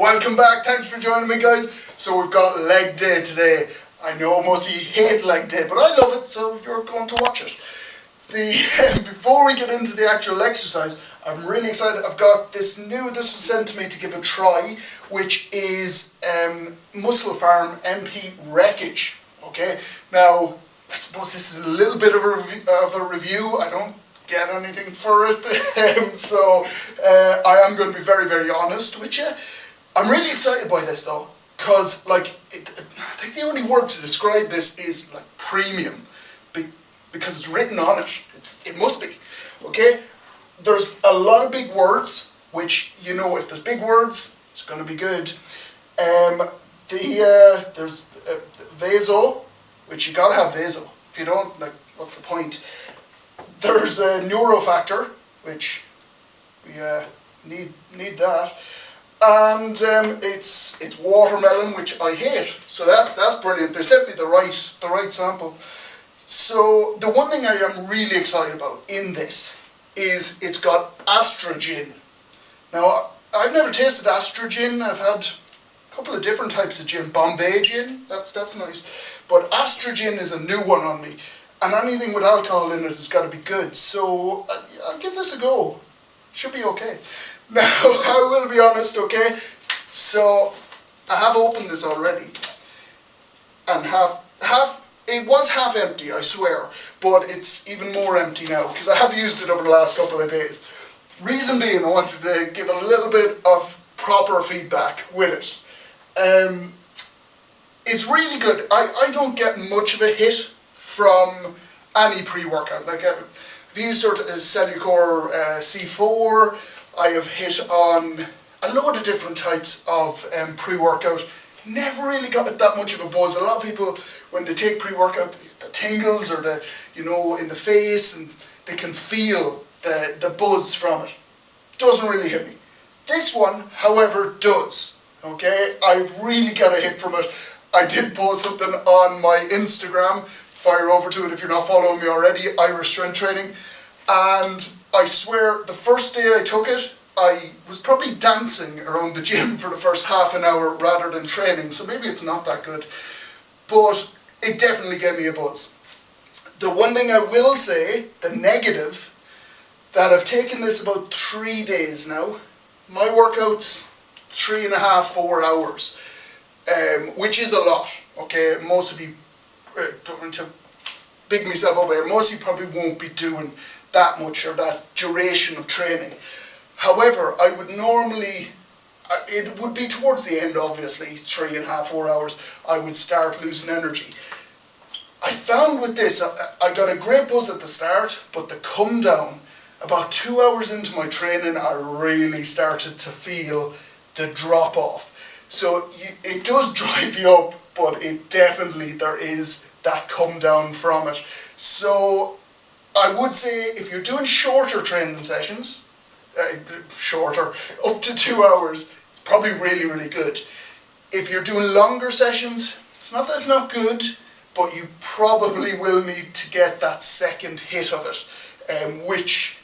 Welcome back, thanks for joining me guys. So we've got leg day today. I know most of you hate leg day, but I love it, so you're going to watch it. Before we get into the actual exercise, I'm really excited. I've got this was sent to me to give a try, which is MusclePharm Wreckage. Okay, now I suppose this is a little bit of a review. I don't get anything for it, so I am going to be very, very honest with you. I'm really excited by this though, because I think the only word to describe this is like premium, because it's written on it. It must be, okay? There's a lot of big words, which, you know, if there's big words, it's going to be good. There's vaso, which you gotta have vaso. If you don't, like, what's the point? There's a neurofactor, which we need that. And it's watermelon, which I hate. So that's brilliant. They sent me the right sample. So the one thing I am really excited about in this is it's got astrogen. Now I've never tasted astrogen. I've had a couple of different types of gin. Bombay gin, that's nice. But astrogen is a new one on me. And anything with alcohol in it has got to be good. So I'll give this a go. Should be okay. Now, I will be honest, okay? So, I have opened this already. And it was half empty, I swear. But it's even more empty now, because I have used it over the last couple of days. Reason being, I wanted to give a little bit of proper feedback with it. It's really good. I don't get much of a hit from any pre-workout. Like, I've used sort of Cellucor C4. I have hit on a load of different types of pre-workout. Never really got that much of a buzz. A lot of people, when they take pre-workout, the tingles or the, you know, in the face, and they can feel the buzz from it. Doesn't really hit me. This one, however, does. Okay, I've really got a hit from it. I did post something on my Instagram. Fire over to it if you're not following me already. Irish Strength Training. And I swear, the first day I took it, I was probably dancing around the gym for the first half an hour rather than training, so maybe it's not that good. But it definitely gave me a buzz. The one thing I will say, the negative, that I've taken this about 3 days now. My workout's 3.5, 4 hours, which is a lot, okay? Most of you, don't want to big myself up here, most of you probably won't be doing that much or that duration of training. However, I would normally, it would be towards the end obviously, 3.5, 4 hours, I would start losing energy. I found with this, I got a great buzz at the start, but the come down, about 2 hours into my training, I really started to feel the drop off. So it does drive you up, but it definitely, there is that come down from it. So I would say if you're doing shorter training sessions, up to 2 hours, it's probably really, really good. If you're doing longer sessions, it's not that it's not good, but you probably will need to get that second hit of it, which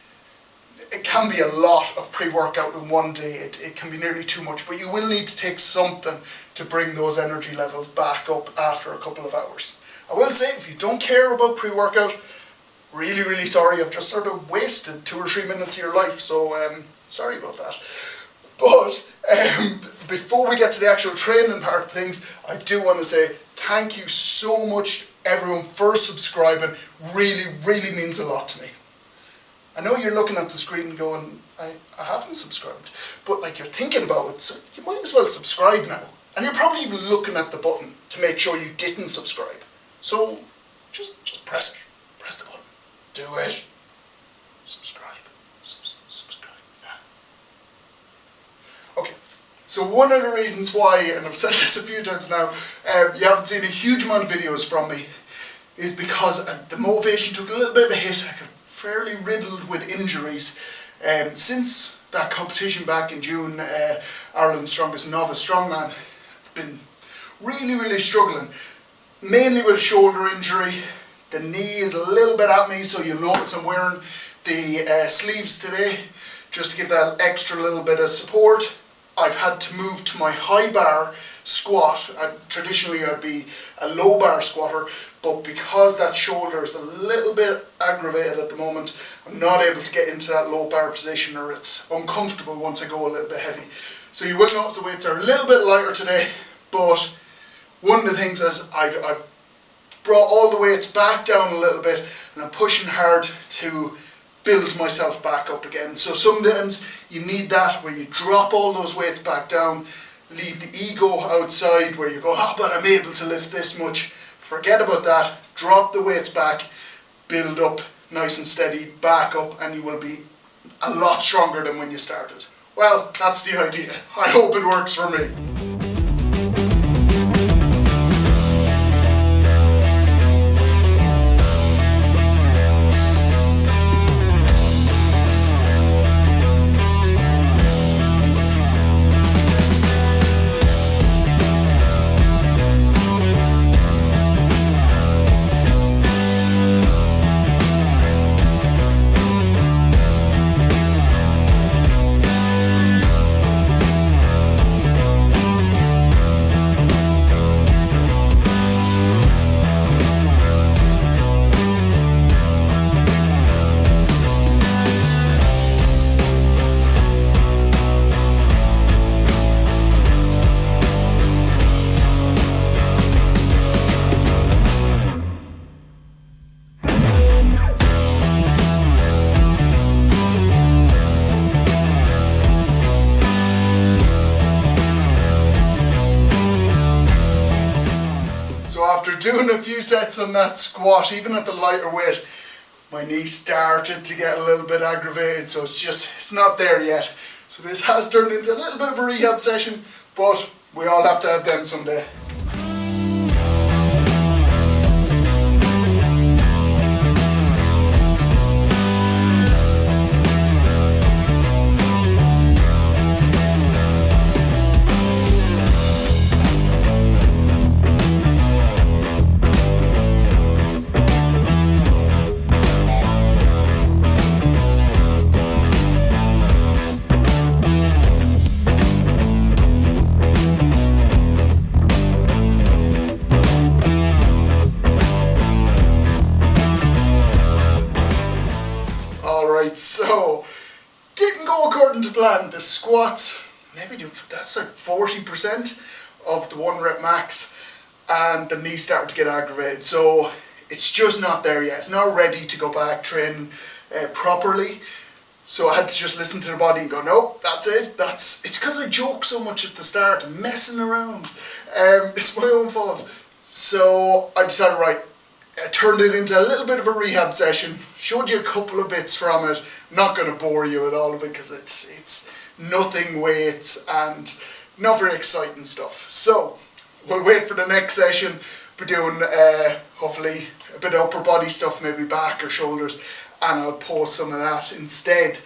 it can be a lot of pre-workout in one day. It can be nearly too much, but you will need to take something to bring those energy levels back up after a couple of hours. I will say, if you don't care about pre-workout, really, really sorry. I've just sort of wasted 2 or 3 minutes of your life, so sorry about that. But before we get to the actual training part of things, I do want to say thank you so much, everyone, for subscribing. Really, really means a lot to me. I know you're looking at the screen going, I haven't subscribed, but like, you're thinking about it, so you might as well subscribe now. And you're probably even looking at the button to make sure you didn't subscribe. So just press it. Press the button. Do it. Subscribe. Subscribe. Okay. So one of the reasons why, and I've said this a few times now, you haven't seen a huge amount of videos from me, is because the motivation took a little bit of a hit. I got fairly riddled with injuries. Since that competition back in June, Ireland's Strongest Novice Strongman, I've been really, really struggling. Mainly with a shoulder injury. The knee is a little bit at me, so you'll notice I'm wearing the sleeves today, just to give that extra little bit of support. I've had to move to my high bar squat. Traditionally I'd be a low bar squatter, but because that shoulder is a little bit aggravated at the moment, I'm not able to get into that low bar position, or it's uncomfortable once I go a little bit heavy. So you will notice the weights are a little bit lighter today, but one of the things is I've brought all the weights back down a little bit, and I'm pushing hard to build myself back up again. So sometimes you need that, where you drop all those weights back down, leave the ego outside, where you go, oh, but I'm able to lift this much. Forget about that, drop the weights back, build up nice and steady, back up, and you will be a lot stronger than when you started. Well, that's the idea. I hope it works for me. After doing a few sets on that squat, even at the lighter weight, my knee started to get a little bit aggravated, so it's not there yet. So this has turned into a little bit of a rehab session, but we all have to have them someday. So, didn't go according to plan. The squats, that's like 40% of the 1 rep max, and the knee started to get aggravated. So, it's just not there yet. It's not ready to go back training properly. So I had to just listen to the body and go, no, that's it. It's because I joke so much at the start, messing around. It's my own fault. So I decided, right, I turned it into a little bit of a rehab session, showed you a couple of bits from it. I'm not going to bore you with all of it because it's nothing weights and not very exciting stuff. So we'll wait for the next session. We're doing hopefully a bit of upper body stuff, maybe back or shoulders, and I'll post some of that instead.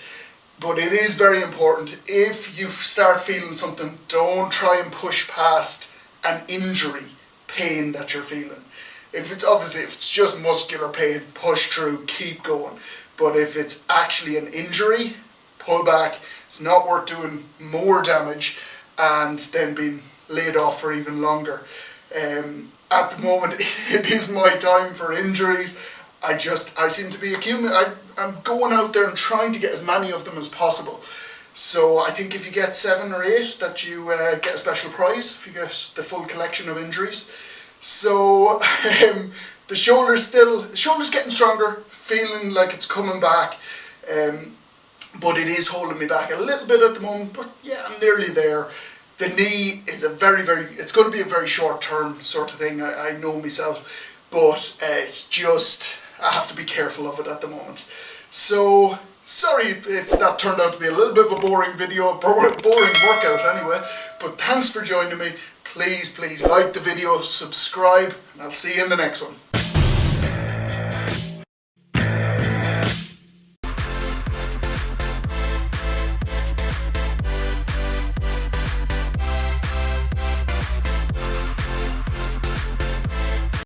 But it is very important, if you start feeling something, don't try and push past an injury pain that you're feeling. If it's just muscular pain, push through, keep going. But if it's actually an injury, pull back. It's not worth doing more damage and then being laid off for even longer. At the moment, it is my time for injuries. I seem to be accumulating. I'm going out there and trying to get as many of them as possible. So I think if you get 7 or 8, that you get a special prize if you get the full collection of injuries. So the shoulder's getting stronger, feeling like it's coming back, but it is holding me back a little bit at the moment. But yeah, I'm nearly there. The knee is it's going to be a very short term sort of thing. I know myself, but it's just, I have to be careful of it at the moment. So sorry if that turned out to be a little bit of a boring video, boring workout anyway, but thanks for joining me. Please like the video, subscribe, and I'll see you in the next one.